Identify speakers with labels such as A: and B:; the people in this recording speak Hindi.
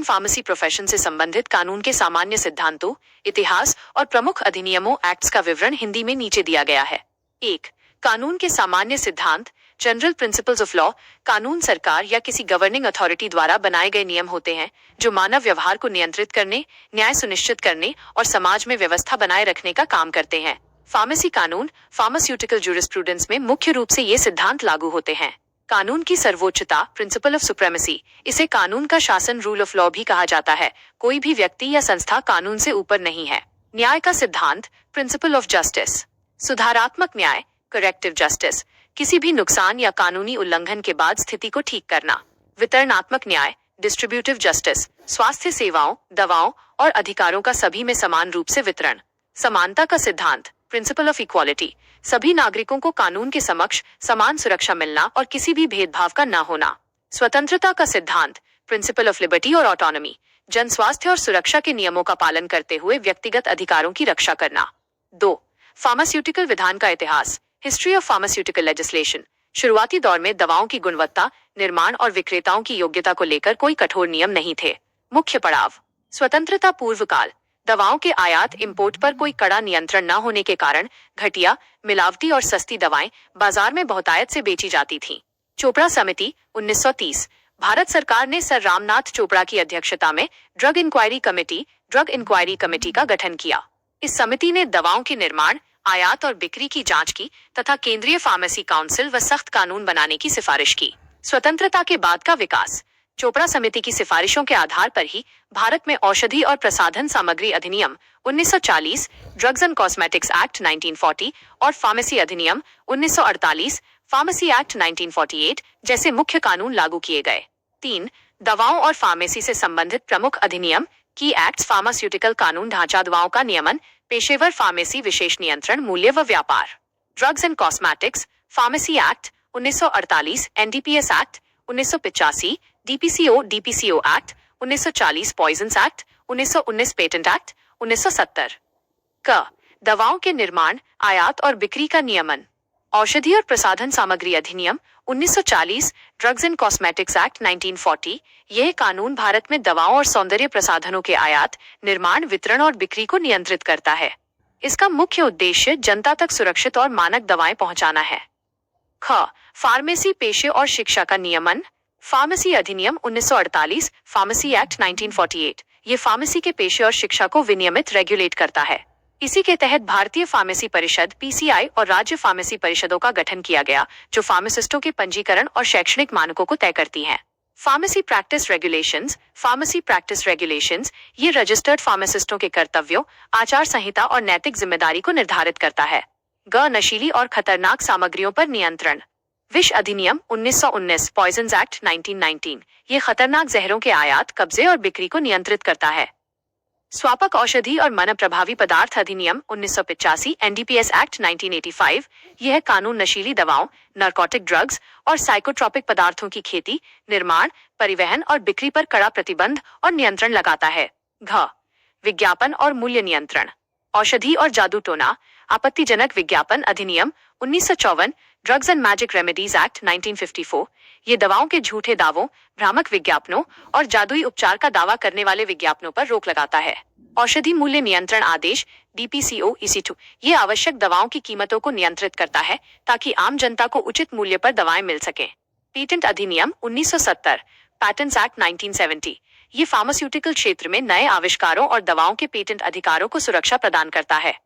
A: फार्मेसी प्रोफेशन से संबंधित कानून के सामान्य सिद्धांतों, इतिहास और प्रमुख अधिनियमों एक्ट्स का विवरण हिंदी में नीचे दिया गया है। 1. कानून के सामान्य सिद्धांत, जनरल प्रिंसिपल्स ऑफ लॉ। कानून सरकार या किसी गवर्निंग अथॉरिटी द्वारा बनाए गए नियम होते हैं जो मानव व्यवहार को नियंत्रित करने, न्याय सुनिश्चित करने और समाज में व्यवस्था बनाए रखने का काम करते हैं। फार्मेसी कानून, फार्मास्यूटिकल जूरिस्प्रूडेंस में मुख्य रूप से ये सिद्धांत लागू होते हैं। कानून की सर्वोच्चता, प्रिंसिपल ऑफ सुप्रेमेसी। इसे कानून का शासन, रूल ऑफ लॉ भी कहा जाता है। कोई भी व्यक्ति या संस्था कानून से ऊपर नहीं है। न्याय का सिद्धांत, प्रिंसिपल ऑफ जस्टिस। सुधारात्मक न्याय, करेक्टिव जस्टिस। किसी भी नुकसान या कानूनी उल्लंघन के बाद स्थिति को ठीक करना। वितरणात्मक न्याय, डिस्ट्रीब्यूटिव जस्टिस। स्वास्थ्य सेवाओं, दवाओं और अधिकारों का सभी में समान रूप से वितरण। समानता का सिद्धांत, प्रिंसिपल ऑफ इक्वालिटी। सभी नागरिकों को कानून के समक्ष समान सुरक्षा मिलना और किसी भी भेदभाव का न होना। स्वतंत्रता का सिद्धांत, प्रिंसिपल ऑफ लिबर्टी और ऑटोनॉमी। जन स्वास्थ्य और सुरक्षा के नियमों का पालन करते हुए व्यक्तिगत अधिकारों की रक्षा करना। 2. फार्मास्यूटिकल विधान का इतिहास, हिस्ट्री ऑफ फार्मास्यूटिकल लेजिस्लेशन। शुरुआती दौर में दवाओं की गुणवत्ता, निर्माण और विक्रेताओं की योग्यता को लेकर कोई कठोर नियम नहीं थे। मुख्य पड़ाव, स्वतंत्रता पूर्व काल। दवाओं के आयात इंपोर्ट पर कोई कड़ा नियंत्रण न होने के कारण घटिया, मिलावटी और सस्ती दवाएं बाजार में बहुतायत से बेची जाती थीं। चोपड़ा समिति, 1930। भारत सरकार ने सर रामनाथ चोपड़ा की अध्यक्षता में ड्रग इंक्वायरी कमेटी का गठन किया। इस समिति ने दवाओं के निर्माण, आयात और बिक्री की जांच की तथा केंद्रीय फार्मेसी काउंसिल व सख्त कानून बनाने की सिफारिश की। स्वतंत्रता के बाद का विकास। चोपड़ा समिति की सिफारिशों के आधार पर ही भारत में औषधि और प्रसाधन सामग्री अधिनियम 1940, ड्रग्स एंड कॉस्मेटिक्स एक्ट 1940 और फार्मेसी अधिनियम 1948, फार्मेसी एक्ट 1948 जैसे मुख्य कानून लागू किए गए। 3. दवाओं और फार्मेसी से संबंधित प्रमुख अधिनियम, की एक्ट्स। फार्मास्यूटिकल कानून ढांचा, दवाओं का नियमन, पेशेवर फार्मेसी, विशेष नियंत्रण, मूल्य व व्यापार। Drugs and cosmetics, pharmacy act 1948, NDPS act 1985, DPCO act 1940, poisons act 1919, patent act 1970। क. दवाओं के निर्माण, आयात और बिक्री का नियमन, औषधि और प्रसाधन सामग्री अधिनियम 1940, ड्रग्स एंड कॉस्मेटिक्स एक्ट 1940। यह कानून भारत में दवाओं और सौंदर्य प्रसाधनों के आयात, निर्माण, वितरण और बिक्री को नियंत्रित करता है। इसका मुख्य उद्देश्य जनता तक सुरक्षित और मानक दवाएं पहुंचाना है। ख. फार्मेसी पेशे और शिक्षा का नियमन, फार्मेसी अधिनियम 1948, फार्मेसी एक्ट 1948। ये फार्मेसी के पेशे और शिक्षा को विनियमित, रेगुलेट करता है। इसी के तहत भारतीय फार्मेसी परिषद पीसीआई और राज्य फार्मेसी परिषदों का गठन किया गया, जो फार्मासिस्टों के पंजीकरण और शैक्षणिक मानकों को तय करती हैं। Pharmacy practice regulations, pharmacy practice regulations ये रजिस्टर्ड फार्मासिस्टों के कर्तव्यों, आचार संहिता और नैतिक जिम्मेदारी को निर्धारित करता है। ग. नशीली और खतरनाक सामग्रियों पर नियंत्रण, विष अधिनियम 1919, पॉइजन्स एक्ट 1919। ये खतरनाक जहरों के आयात, कब्जे और बिक्री को नियंत्रित करता है। स्वापक औषधि और मन प्रभावी पदार्थ अधिनियम 1985, एनडीपीएस एक्ट 1985। यह कानून नशीली दवाओं, नारकोटिक ड्रग्स और साइकोट्रोपिक पदार्थों की खेती, निर्माण, परिवहन और बिक्री पर कड़ा प्रतिबंध और नियंत्रण लगाता है। घ. विज्ञापन और मूल्य नियंत्रण, औषधि और जादू टोना, आपत्तिजनक विज्ञापन अधिनियम 1954, drugs and magic remedies act 1954। ये दवाओं के झूठे दावों, भ्रामक विज्ञापनों और जादुई उपचार का दावा करने वाले विज्ञापनों पर रोक लगाता है। औषधि मूल्य नियंत्रण आदेश, डीपीसीओ EC2। ये आवश्यक दवाओं की कीमतों को नियंत्रित करता है ताकि आम जनता को उचित मूल्य पर दवाएं मिल सकें। पेटेंट अधिनियम 1970, पैटेंट्स एक्ट 1970। ये फार्मास्यूटिकल क्षेत्र में नए आविष्कारों और दवाओं के पेटेंट अधिकारों को सुरक्षा प्रदान करता है।